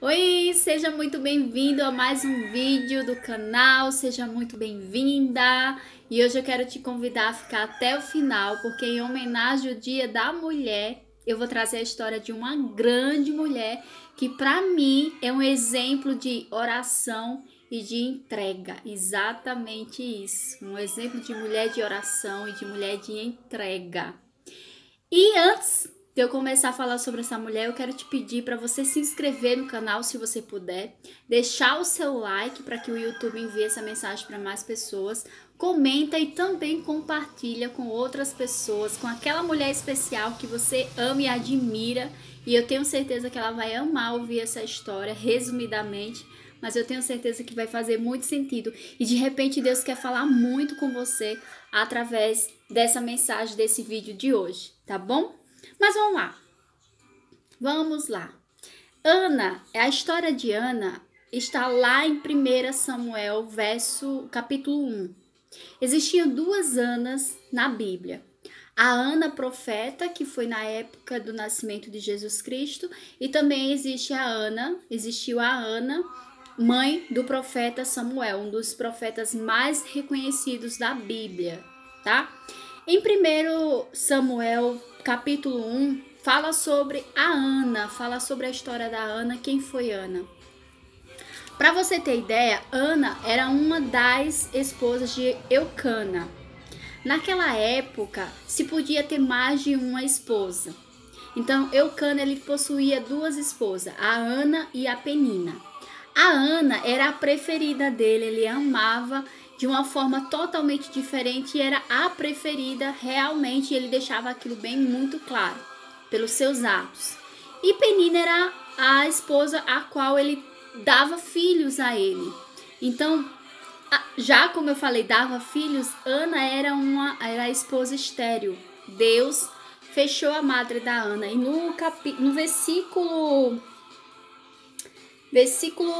Oi, seja muito bem-vindo a mais um vídeo do canal, seja muito bem-vinda. E hoje eu quero te convidar a ficar até o final, porque em homenagem ao Dia da Mulher, eu vou trazer a história de uma grande mulher que para mim é um exemplo de oração e de entrega. Exatamente isso, um exemplo de mulher de oração e de mulher de entrega. E antes de eu começar a falar sobre essa mulher, eu quero te pedir para você se inscrever no canal, se você puder, deixar o seu like para que o YouTube envie essa mensagem para mais pessoas, comenta e também compartilha com outras pessoas, com aquela mulher especial que você ama e admira, e eu tenho certeza que ela vai amar ouvir essa história, resumidamente, mas eu tenho certeza que vai fazer muito sentido, e de repente Deus quer falar muito com você através dessa mensagem, desse vídeo de hoje, tá bom? Mas vamos lá. Ana, a história de Ana está lá em 1 Samuel, capítulo 1. Existiam duas Anas na Bíblia. A Ana profeta, que foi na época do nascimento de Jesus Cristo, e também existiu a Ana, mãe do profeta Samuel, um dos profetas mais reconhecidos da Bíblia, tá? Em 1 Samuel, capítulo 1, fala sobre a Ana, fala sobre a história da Ana, quem foi Ana. Para você ter ideia, Ana era uma das esposas de Eucana. Naquela época, se podia ter mais de uma esposa. Então, Eucana ele possuía duas esposas, a Ana e a Penina. A Ana era a preferida dele, ele amava de uma forma totalmente diferente e era a preferida realmente, ele deixava aquilo bem muito claro, pelos seus atos. E Penina era a esposa a qual ele dava filhos a ele. Então, já como eu falei, dava filhos, Ana era a esposa estéril. Deus fechou a madre da Ana. E no versículo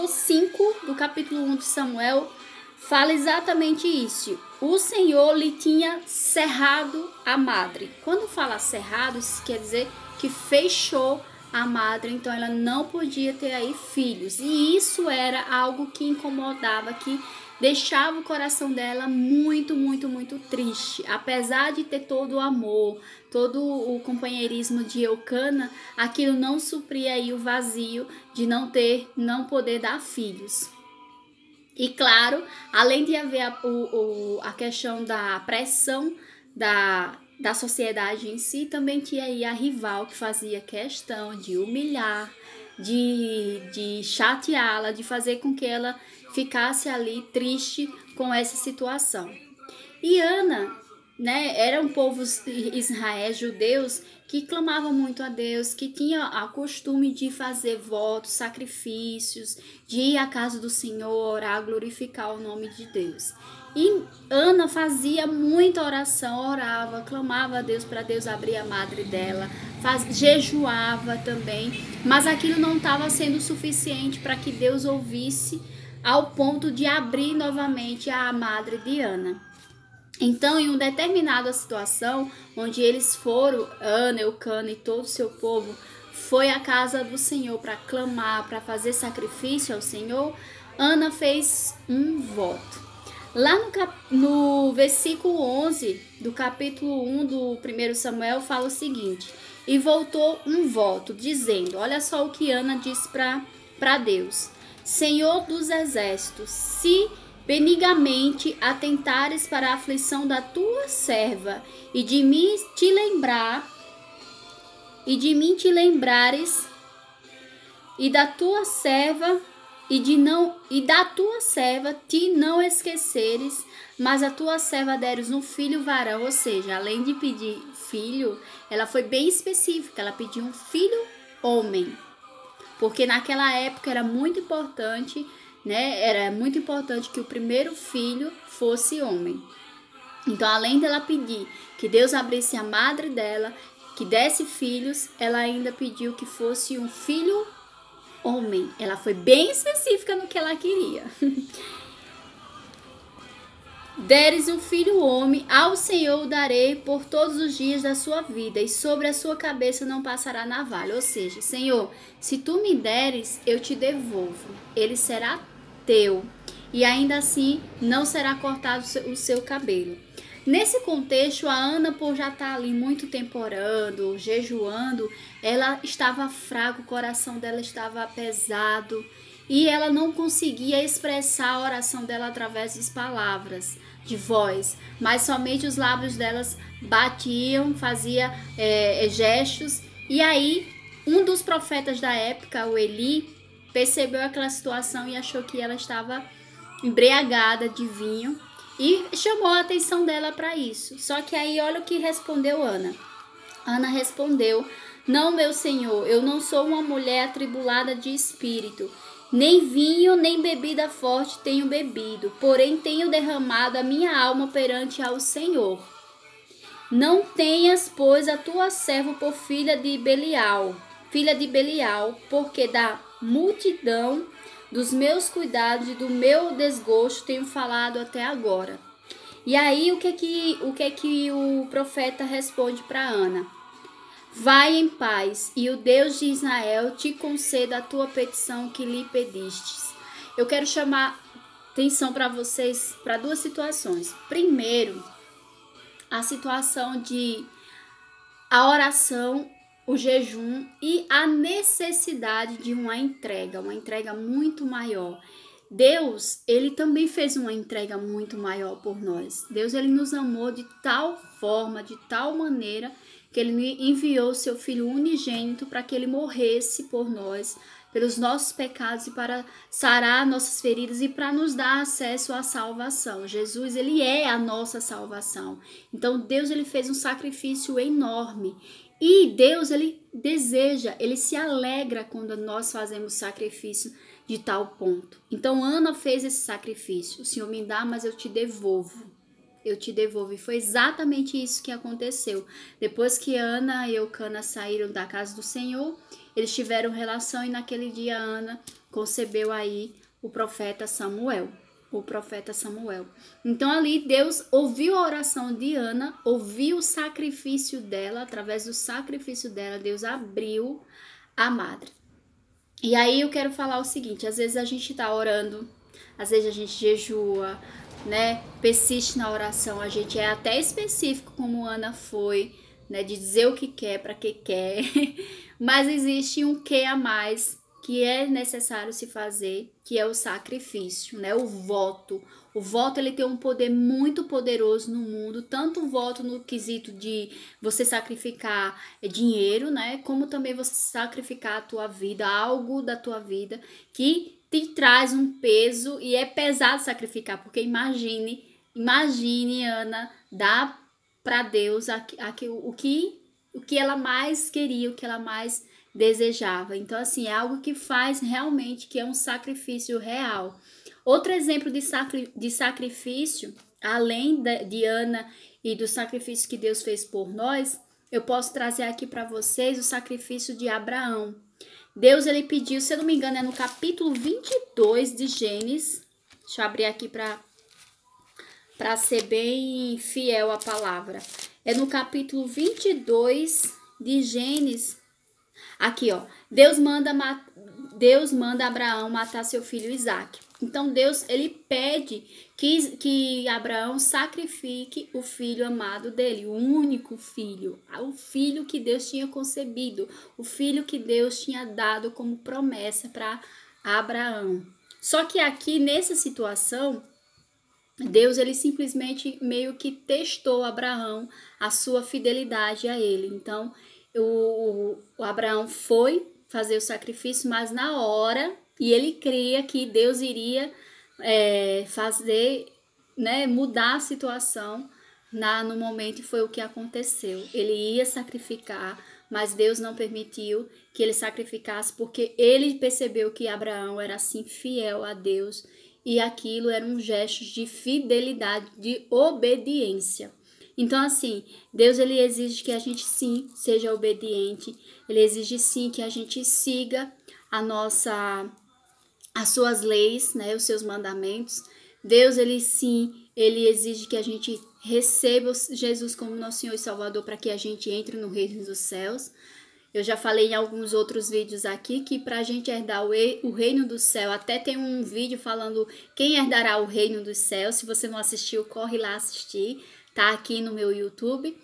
5 do capítulo 1 de Samuel, fala exatamente isso. O Senhor lhe tinha cerrado a madre. Quando fala cerrado, isso quer dizer que fechou a madre, então ela não podia ter aí filhos. E isso era algo que incomodava, que deixava o coração dela muito, muito, muito triste. Apesar de ter todo o amor, todo o companheirismo de Eucana, aquilo não supria aí o vazio de não poder dar filhos. E claro, além de haver a questão da pressão da sociedade em si, também tinha aí a rival que fazia questão de humilhar, de chateá-la, de fazer com que ela ficasse ali triste com essa situação. E Ana, né, era um povo Israel, judeus, que clamavam muito a Deus, que tinha o costume de fazer votos, sacrifícios, de ir à casa do Senhor, orar, glorificar o nome de Deus. E Ana fazia muita oração, orava, clamava a Deus para Deus abrir a madre dela, jejuava também, mas aquilo não estava sendo suficiente para que Deus ouvisse ao ponto de abrir novamente a madre de Ana. Então, em uma determinada situação, onde eles foram, Ana, Eucana e todo o seu povo, foi à casa do Senhor para clamar, para fazer sacrifício ao Senhor, Ana fez um voto. Lá no versículo 11 do capítulo 1 do 1 Samuel, fala o seguinte: e voltou um voto, dizendo, olha só o que Ana disse para Deus: Senhor dos exércitos, se benigamente atentares para a aflição da tua serva e de mim te lembrares e da tua serva te não esqueceres, mas a tua serva deres um filho varão. Ou seja, além de pedir filho, ela foi bem específica, ela pediu um filho homem, porque naquela época era muito importante, né? Era muito importante que o primeiro filho fosse homem. Então, além dela pedir que Deus abrisse a madre dela, que desse filhos, ela ainda pediu que fosse um filho homem. Ela foi bem específica no que ela queria. deres um filho homem, ao Senhor o darei por todos os dias da sua vida, e sobre a sua cabeça não passará navalha. Ou seja, Senhor, se tu me deres, eu te devolvo. Ele será teu, e ainda assim não será cortado o seu cabelo. Nesse contexto, a Ana, por já estar ali muito tempo orando, jejuando, ela estava fraca, o coração dela estava pesado, e ela não conseguia expressar a oração dela através das palavras, de voz, mas somente os lábios delas batiam, fazia gestos. E aí, um dos profetas da época, o Eli, percebeu aquela situação e achou que ela estava embriagada de vinho e chamou a atenção dela para isso. Só que aí, olha o que respondeu Ana. Ana respondeu: não, meu senhor, eu não sou uma mulher atribulada de espírito. Nem vinho, nem bebida forte tenho bebido, porém tenho derramado a minha alma perante ao Senhor. Não tenhas, pois, a tua serva por filha de Belial, porque da multidão dos meus cuidados e do meu desgosto tenho falado até agora. E aí, o que o profeta responde para Ana? Vai em paz, e o Deus de Israel te conceda a tua petição que lhe pedistes. Eu quero chamar atenção para vocês para duas situações. Primeiro, a situação de a oração, o jejum e a necessidade de uma entrega muito maior. Deus, ele também fez uma entrega muito maior por nós. Deus, ele nos amou de tal forma, de tal maneira, que ele enviou o seu Filho unigênito para que ele morresse por nós, pelos nossos pecados e para sarar nossas feridas e para nos dar acesso à salvação. Jesus, ele é a nossa salvação. Então, Deus, ele fez um sacrifício enorme. E Deus, ele deseja, ele se alegra quando nós fazemos sacrifício de tal ponto. Então, Ana fez esse sacrifício. O Senhor me dá, mas eu te devolvo. Eu te devolvo. E foi exatamente isso que aconteceu. Depois que Ana e Eucana saíram da casa do Senhor, eles tiveram relação e naquele dia Ana concebeu aí o profeta Samuel. Então ali Deus ouviu a oração de Ana, ouviu o sacrifício dela, através do sacrifício dela, Deus abriu a madre. E aí eu quero falar o seguinte, às vezes a gente tá orando, às vezes a gente jejua, né, persiste na oração, a gente é até específico como Ana foi, né, de dizer o que quer, para que quer, mas existe um que a mais que é necessário se fazer, que é o sacrifício, né, o voto. O voto, ele tem um poder muito poderoso no mundo, tanto o voto no quesito de você sacrificar dinheiro, né, como também você sacrificar a tua vida, algo da tua vida que te traz um peso e é pesado sacrificar, porque imagine Ana, dar para Deus o que ela mais queria, o que ela mais desejava. Então, assim, é algo que faz realmente, que é um sacrifício real. Outro exemplo de sacrifício, além de Ana e do sacrifício que Deus fez por nós, eu posso trazer aqui para vocês o sacrifício de Abraão. Deus, ele pediu, se eu não me engano, é no capítulo 22 de Gênesis. Deixa eu abrir aqui para ser bem fiel à palavra. É no capítulo 22 de Gênesis. Aqui, ó. Deus manda Abraão matar seu filho Isaque. Então, Deus, ele pede que Abraão sacrifique o filho amado dele, o único filho, o filho que Deus tinha concebido, o filho que Deus tinha dado como promessa para Abraão. Só que aqui, nessa situação, Deus, ele simplesmente meio que testou Abraão, a sua fidelidade a ele. Então, o Abraão foi fazer o sacrifício, mas na hora, e ele cria que Deus iria fazer, né, mudar a situação no momento, e foi o que aconteceu. Ele ia sacrificar, mas Deus não permitiu que ele sacrificasse, porque ele percebeu que Abraão era assim fiel a Deus, e aquilo era um gesto de fidelidade, de obediência. Então, assim, Deus, ele exige que a gente sim seja obediente, ele exige sim que a gente siga as suas leis, né, os seus mandamentos, Deus, ele sim, ele exige que a gente receba Jesus como nosso Senhor e Salvador para que a gente entre no reino dos céus. Eu já falei em alguns outros vídeos aqui que para a gente herdar o reino do céu, até tem um vídeo falando quem herdará o reino dos céus. Se você não assistiu, corre lá assistir, tá aqui no meu YouTube.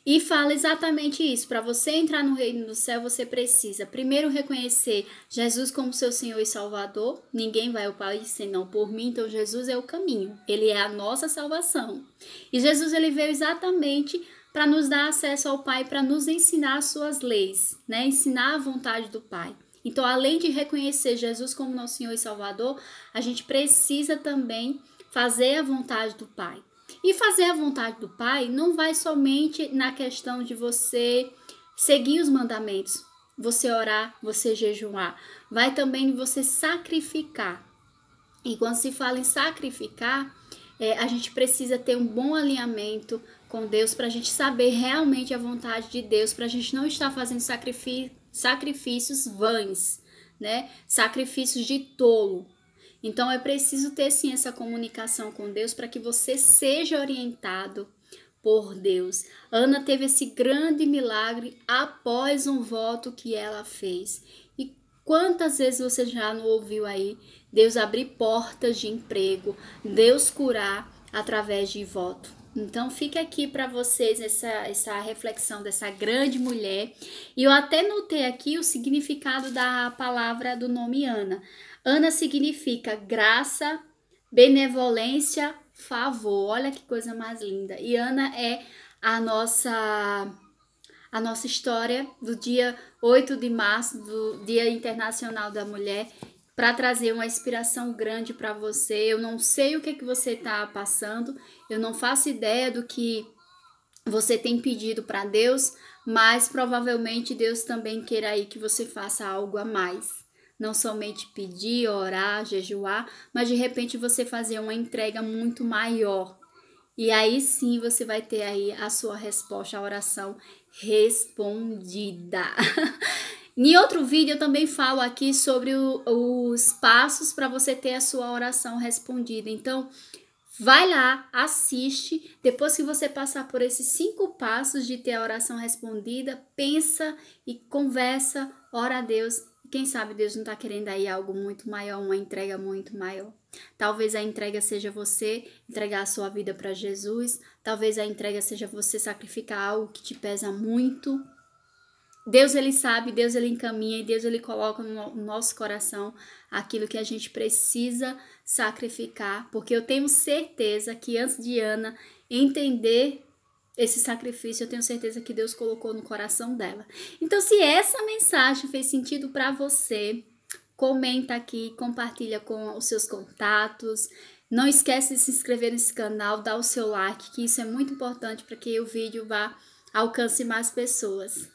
E fala exatamente isso, para você entrar no reino do céu, você precisa primeiro reconhecer Jesus como seu Senhor e Salvador. Ninguém vai ao Pai senão por mim, então Jesus é o caminho, ele é a nossa salvação. E Jesus, ele veio exatamente para nos dar acesso ao Pai, para nos ensinar as suas leis, né? Ensinar a vontade do Pai. Então, além de reconhecer Jesus como nosso Senhor e Salvador, a gente precisa também fazer a vontade do Pai. E fazer a vontade do Pai não vai somente na questão de você seguir os mandamentos, você orar, você jejuar. Vai também você sacrificar. E quando se fala em sacrificar, a gente precisa ter um bom alinhamento com Deus para a gente saber realmente a vontade de Deus, para a gente não estar fazendo sacrifícios vãs, né? Sacrifícios de tolo. Então é preciso ter sim essa comunicação com Deus para que você seja orientado por Deus. Ana teve esse grande milagre após um voto que ela fez. E quantas vezes você já não ouviu aí Deus abrir portas de emprego, Deus curar através de voto? Então fica aqui para vocês essa reflexão dessa grande mulher. E eu até notei aqui o significado da palavra do nome Ana. Ana significa graça, benevolência, favor. Olha que coisa mais linda. E Ana é a nossa história do dia 8 de março, do Dia Internacional da Mulher, para trazer uma inspiração grande para você. Eu não sei o que você está passando, eu não faço ideia do que você tem pedido para Deus, mas provavelmente Deus também queira aí que você faça algo a mais. Não somente pedir, orar, jejuar, mas de repente você fazer uma entrega muito maior. E aí sim você vai ter aí a sua resposta, a oração respondida. Em outro vídeo eu também falo aqui sobre os passos para você ter a sua oração respondida. Então, vai lá, assiste. Depois que você passar por esses 5 passos de ter a oração respondida, pensa e conversa, ora a Deus. Quem sabe Deus não está querendo aí algo muito maior, uma entrega muito maior. Talvez a entrega seja você entregar a sua vida para Jesus. Talvez a entrega seja você sacrificar algo que te pesa muito. Deus, ele sabe, Deus, ele encaminha e Deus, ele coloca no nosso coração aquilo que a gente precisa sacrificar. Porque eu tenho certeza que antes de Ana entender esse sacrifício, eu tenho certeza que Deus colocou no coração dela. Então, se essa mensagem fez sentido para você, comenta aqui, compartilha com os seus contatos. Não esquece de se inscrever nesse canal, dar o seu like, que isso é muito importante para que o vídeo alcance mais pessoas.